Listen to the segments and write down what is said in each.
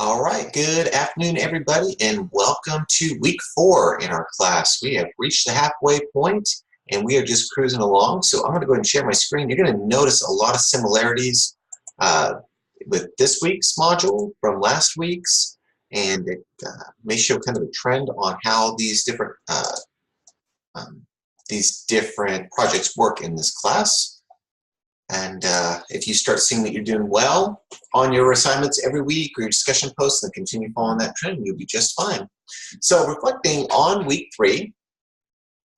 All right, good afternoon, everybody, and welcome to week 4 in our class. We have reached the halfway point, and we are just cruising along. So I'm going to go ahead and share my screen. You're going to notice a lot of similarities with this week's module from last week's, and it may show kind of a trend on how these different projects work in this class. And if you start seeing that you're doing well on your assignments every week or your discussion posts and continue following that trend, you'll be just fine. So reflecting on week 3,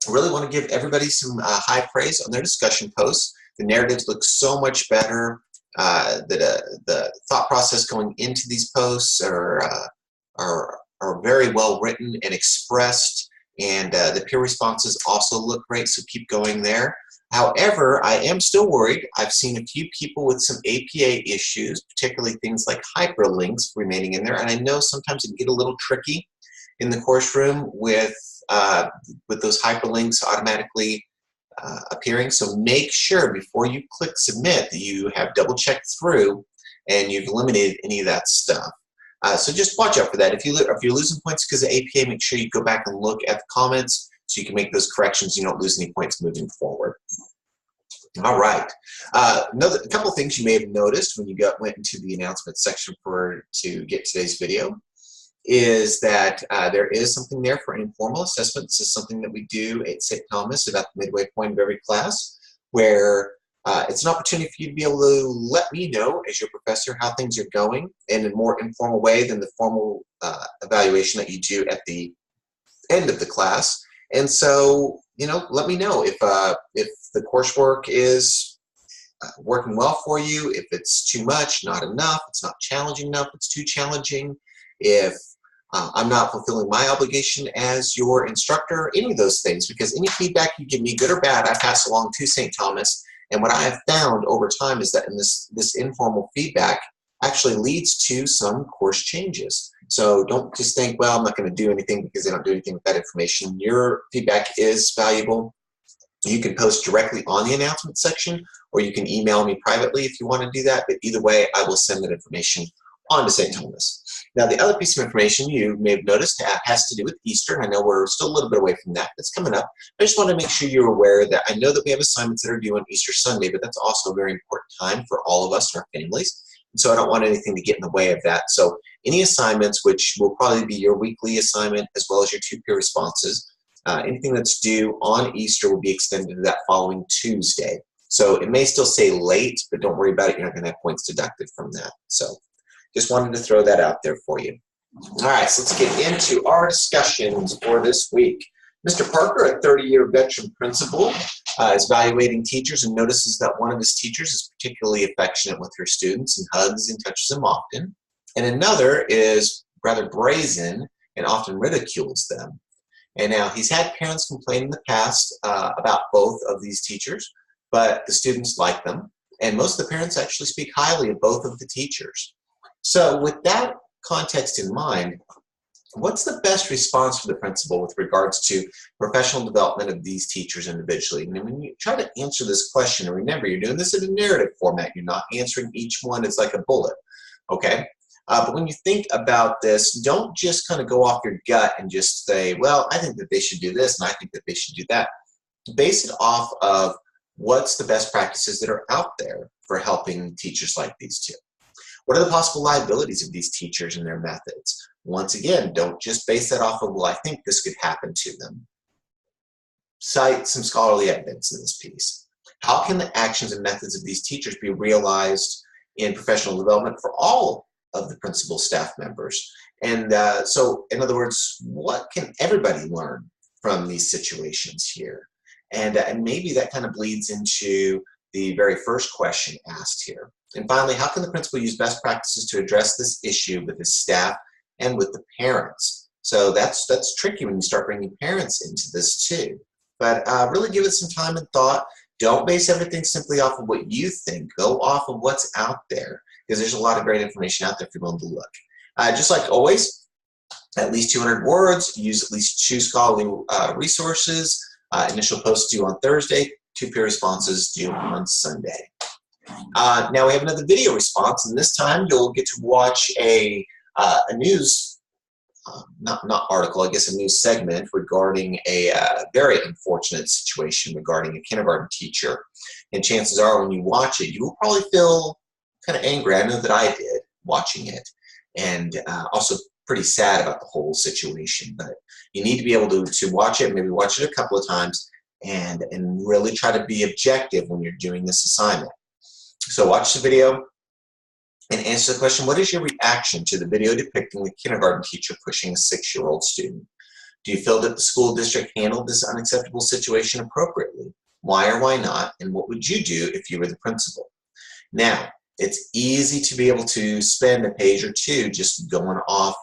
I really want to give everybody some high praise on their discussion posts. The narratives look so much better. The thought process going into these posts are very well written and expressed, and the peer responses also look great, so keep going there. However, I am still worried. I've seen a few people with some APA issues, particularly things like hyperlinks remaining in there, and I know sometimes it can get a little tricky in the course room with those hyperlinks automatically appearing. So make sure before you click submit that you have double checked through and you've eliminated any of that stuff. So just watch out for that. If you're losing points because of APA, make sure you go back and look at the comments so you can make those corrections. You don't lose any points moving forward. All right. A couple of things you may have noticed when you went into the announcement section to get today's video is that there is something there for informal assessment. This is something that we do at St. Thomas about the midway point of every class, where it's an opportunity for you to be able to let me know as your professor how things are going in a more informal way than the formal evaluation that you do at the end of the class. And so, let me know if the coursework is working well for you, if it's too much, not enough, it's not challenging enough, it's too challenging, if I'm not fulfilling my obligation as your instructor, any of those things, because any feedback you give me, good or bad, I pass along to St. Thomas. And what I have found over time is that in this informal feedback actually leads to some course changes. So don't just think, well, I'm not going to do anything because they don't do anything with that information. Your feedback is valuable. You can post directly on the announcement section, or you can email me privately if you want to do that. But either way, I will send that information on to St. Thomas. Now, the other piece of information you may have noticed has to do with Easter. I know we're still a little bit away from that. That's coming up. I just want to make sure you're aware that I know that we have assignments that are due on Easter Sunday, but that's also a very important time for all of us and our families. And so I don't want anything to get in the way of that. So any assignments, which will probably be your weekly assignment as well as your 2 peer responses, anything that's due on Easter will be extended to that following Tuesday. So it may still say late, but don't worry about it. You're not going to have points deducted from that. So just wanted to throw that out there for you. All right, so let's get into our discussions for this week. Mr. Parker, a 30-year veteran principal, is evaluating teachers and notices that one of his teachers is particularly affectionate with her students and hugs and touches them often, and another is rather brazen and often ridicules them. And now he's had parents complain in the past about both of these teachers, but the students like them, and most of the parents actually speak highly of both of the teachers. So with that context in mind, what's the best response for the principal with regards to professional development of these teachers individually? And when you try to answer this question, and remember, you're doing this in a narrative format. You're not answering each one as like a bullet, okay? But when you think about this, don't just kind of go off your gut and just say, well, I think that they should do this, and I think that they should do that. Base it off of what's the best practices that are out there for helping teachers like these two. What are the possible liabilities of these teachers and their methods? Once again, don't just base that off of, well, I think this could happen to them. Cite some scholarly evidence in this piece. How can the actions and methods of these teachers be realized in professional development for all of the principal staff members? And so, in other words, what can everybody learn from these situations here? And maybe that kind of bleeds into the very first question asked here. And finally, how can the principal use best practices to address this issue with his staff and with the parents? So that's tricky when you start bringing parents into this too. But really give it some time and thought. Don't base everything simply off of what you think. Go off of what's out there, because there's a lot of great information out there if you're willing to look. Just like always, at least 200 words, use at least 2 scholarly resources. Initial post due on Thursday, 2 peer responses due on Sunday. Now we have another video response, and this time you'll get to watch a a news, not article, I guess a news segment regarding a very unfortunate situation regarding a kindergarten teacher. And chances are when you watch it, you will probably feel kind of angry. I know that I did watching it, and also pretty sad about the whole situation. But you need to be able to watch it, maybe watch it a couple of times, and really try to be objective when you're doing this assignment. So watch the video and answer the question, what is your reaction to the video depicting the kindergarten teacher pushing a 6-year-old student? Do you feel that the school district handled this unacceptable situation appropriately? Why or why not? And what would you do if you were the principal? Now, it's easy to be able to spend a page or two just going off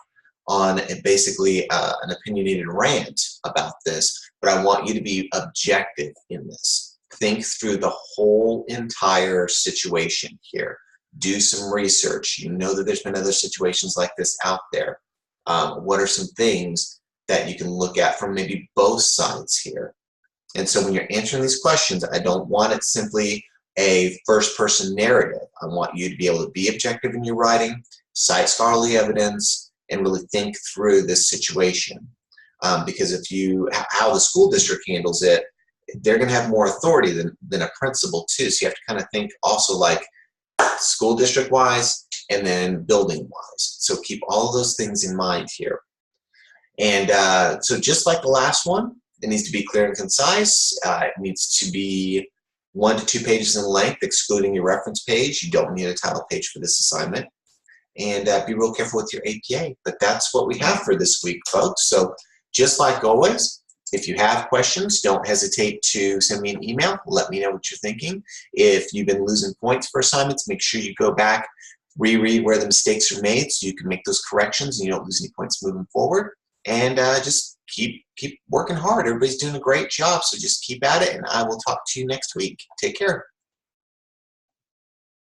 on basically an opinionated rant about this, but I want you to be objective in this. Think through the whole entire situation here. Do some research. You know that there's been other situations like this out there. What are some things that you can look at from maybe both sides here? And so when you're answering these questions, I don't want it simply a first-person narrative. I want you to be able to be objective in your writing, cite scholarly evidence, and really think through this situation. Because how the school district handles it, they're going to have more authority than a principal too. So you have to kind of think also like school district wise and then building wise. So keep all those things in mind here. And so just like the last one, it needs to be clear and concise. It needs to be 1 to 2 pages in length, excluding your reference page. You don't need a title page for this assignment. And be real careful with your APA. But that's what we have for this week, folks. So just like always, if you have questions, don't hesitate to send me an email. Let me know what you're thinking. If you've been losing points for assignments, make sure you go back, reread where the mistakes are made so you can make those corrections and you don't lose any points moving forward. And just keep working hard. Everybody's doing a great job, so just keep at it, and I will talk to you next week. Take care.